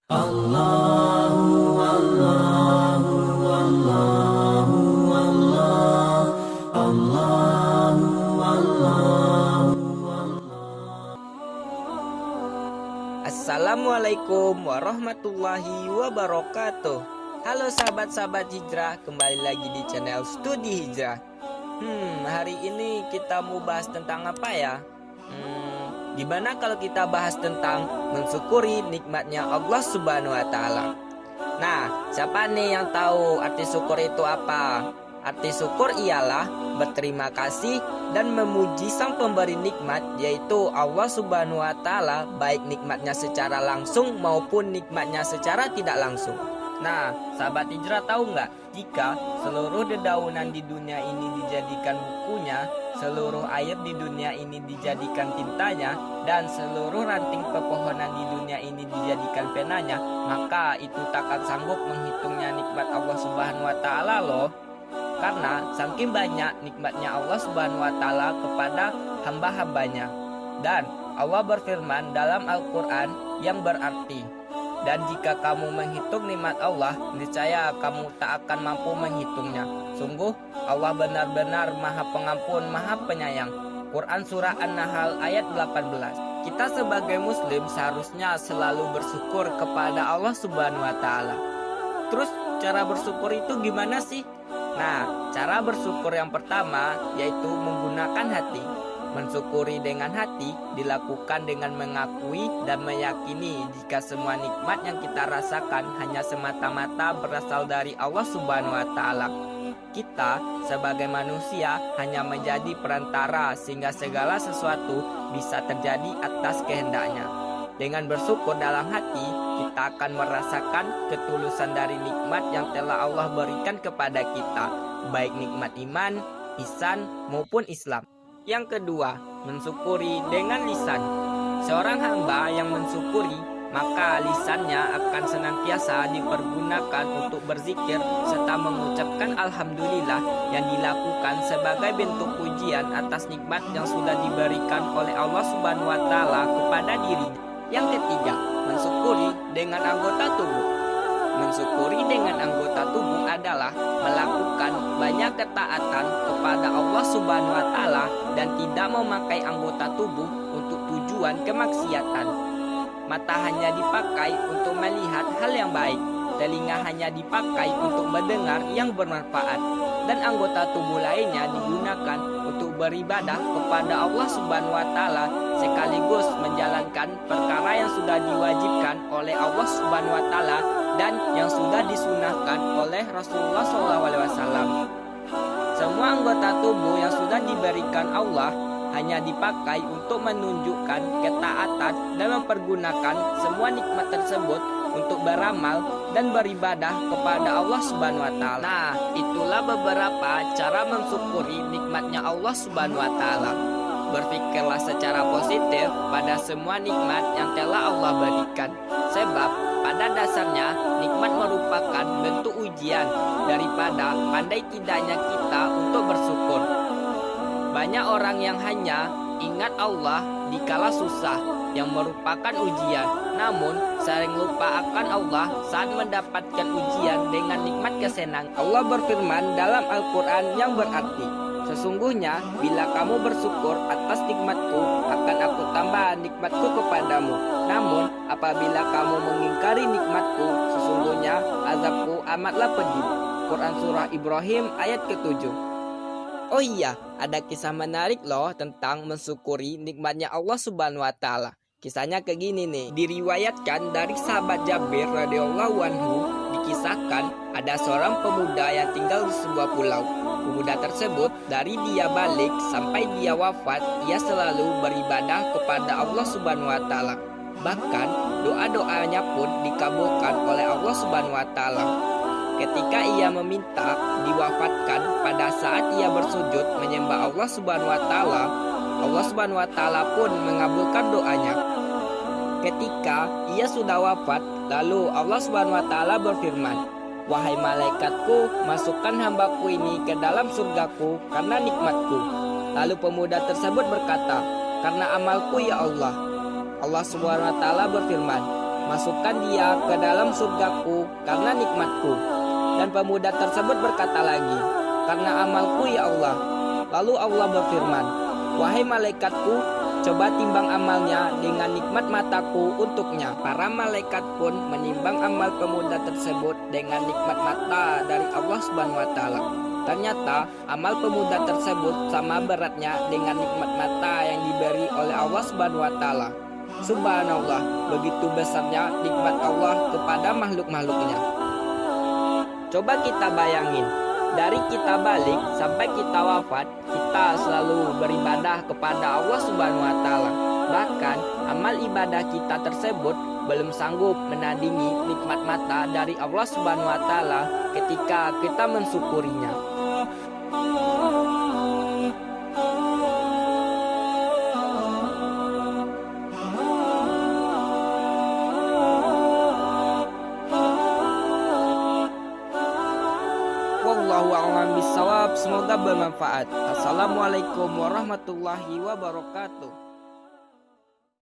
Allahu Allahu Allahu Allah Allahu Allahu. Assalamualaikum warahmatullahi wabarakatuh. Halo sahabat-sahabat hijrah, kembali lagi di channel Studi Hijrah. Hari ini kita mau bahas tentang apa ya? Gimana kalau kita bahas tentang mensyukuri nikmatnya Allah Subhanahu wa Ta'ala? Nah, siapa nih yang tahu arti syukur itu apa? Arti syukur ialah berterima kasih dan memuji sang pemberi nikmat, yaitu Allah Subhanahu wa Ta'ala, baik nikmatnya secara langsung maupun nikmatnya secara tidak langsung. Nah, sahabat hijrah tahu nggak, jika seluruh dedaunan di dunia ini dijadikan bukunya, seluruh air di dunia ini dijadikan tintanya, dan seluruh ranting pepohonan di dunia ini dijadikan penanya, maka itu takkan sanggup menghitungnya nikmat Allah Subhanahu wa Ta'ala loh. Karena saking banyak nikmatnya Allah Subhanahu wa Ta'ala kepada hamba-hambanya. Dan Allah berfirman dalam Al-Quran yang berarti, dan jika kamu menghitung nikmat Allah, niscaya kamu tak akan mampu menghitungnya. Sungguh Allah benar-benar Maha Pengampun, Maha Penyayang. Quran Surah An-Nahl ayat 18. Kita sebagai muslim seharusnya selalu bersyukur kepada Allah Subhanahu wa Ta'ala. Terus cara bersyukur itu gimana sih? Nah, cara bersyukur yang pertama yaitu menggunakan hati. Mensyukuri dengan hati dilakukan dengan mengakui dan meyakini jika semua nikmat yang kita rasakan hanya semata-mata berasal dari Allah Subhanahu wa Ta'ala. Kita sebagai manusia hanya menjadi perantara sehingga segala sesuatu bisa terjadi atas kehendaknya. Dengan bersyukur dalam hati, kita akan merasakan ketulusan dari nikmat yang telah Allah berikan kepada kita, baik nikmat iman, ihsan maupun Islam. Yang kedua, mensyukuri dengan lisan. Seorang hamba yang mensyukuri, maka lisannya akan senantiasa dipergunakan untuk berzikir serta mengucapkan alhamdulillah yang dilakukan sebagai bentuk pujian atas nikmat yang sudah diberikan oleh Allah Subhanahu wa Ta'ala kepada dirinya. Yang ketiga, mensyukuri dengan anggota tubuh. Mensyukuri dengan anggota tubuh adalah melakukan banyak ketaatan kepada Allah Subhanahu wa Ta'ala dan tidak memakai anggota tubuh untuk tujuan kemaksiatan. Mata hanya dipakai untuk melihat hal yang baik, telinga hanya dipakai untuk mendengar yang bermanfaat, dan anggota tubuh lainnya digunakan untuk beribadah kepada Allah Subhanahu wa Ta'ala sekaligus menjalankan perkara yang sudah diwajibkan oleh Allah Subhanahu wa Ta'ala dan yang sudah disunahkan oleh Rasulullah SAW. Semua anggota tubuh yang sudah diberikan Allah hanya dipakai untuk menunjukkan ketaatan dan mempergunakan semua nikmat tersebut untuk beramal dan beribadah kepada Allah Subhanahu wa Ta'ala. Nah, itulah beberapa cara mensyukuri nikmatnya Allah Subhanahu wa Ta'ala. Berpikirlah secara positif pada semua nikmat yang telah Allah berikan. Sebab pada dasarnya nikmat merupakan bentuk ujian daripada pandai tidaknya kita untuk bersyukur. Banyak orang yang hanya ingat Allah dikala susah, yang merupakan ujian, namun sering lupa akan Allah saat mendapatkan ujian dengan nikmat kesenangan. Allah berfirman dalam Al-Quran yang berarti, sesungguhnya bila kamu bersyukur atas nikmatku, akan aku tambah nikmatku kepadamu. Namun apabila kamu mengingkari nikmatku, sesungguhnya azabku amatlah pedih. Quran Surah Ibrahim ayat ke-7. Oh iya, ada kisah menarik loh tentang mensyukuri nikmatnya Allah Subhanahu wa Ta'ala. Kisahnya kayak gini nih, diriwayatkan dari sahabat Jabir radhiyallahu anhu, dikisahkan ada seorang pemuda yang tinggal di sebuah pulau. Pemuda tersebut dari dia balik sampai dia wafat, ia selalu beribadah kepada Allah Subhanahu wa Ta'ala. Bahkan doa-doanya pun dikabulkan oleh Allah Subhanahu wa Ta'ala. Ketika ia meminta diwafatkan pada saat ia bersujud menyembah Allah Subhanahu wa Ta'ala, Allah Subhanahu wa Ta'ala pun mengabulkan doanya. Ketika ia sudah wafat, lalu Allah Subhanahu wa Ta'ala berfirman, wahai malaikatku, masukkan hambaku ini ke dalam surgaku karena nikmatku. Lalu pemuda tersebut berkata, karena amalku ya Allah. Allah Subhanahu wa Ta'ala berfirman, masukkan dia ke dalam surgaku karena nikmatku. Dan pemuda tersebut berkata lagi, karena amalku ya Allah. Lalu Allah berfirman, wahai malaikatku, coba timbang amalnya dengan nikmat mataku untuknya. Para malaikat pun menimbang amal pemuda tersebut dengan nikmat mata dari Allah Subhanahu wa taala. Ternyata amal pemuda tersebut sama beratnya dengan nikmat mata yang diberi oleh Allah Subhanahu wa taala. Subhanallah, begitu besarnya nikmat Allah kepada makhluk-makhluknya. Coba kita bayangin, dari kita balik sampai kita wafat, kita selalu beribadah kepada Allah Subhanahu wa taala. Bahkan amal ibadah kita tersebut belum sanggup menandingi nikmat mata dari Allah Subhanahu wa taala ketika kita mensyukurinya. Wallahu a'lam bishawab. Semoga bermanfaat. Assalamualaikum warahmatullahi wabarakatuh.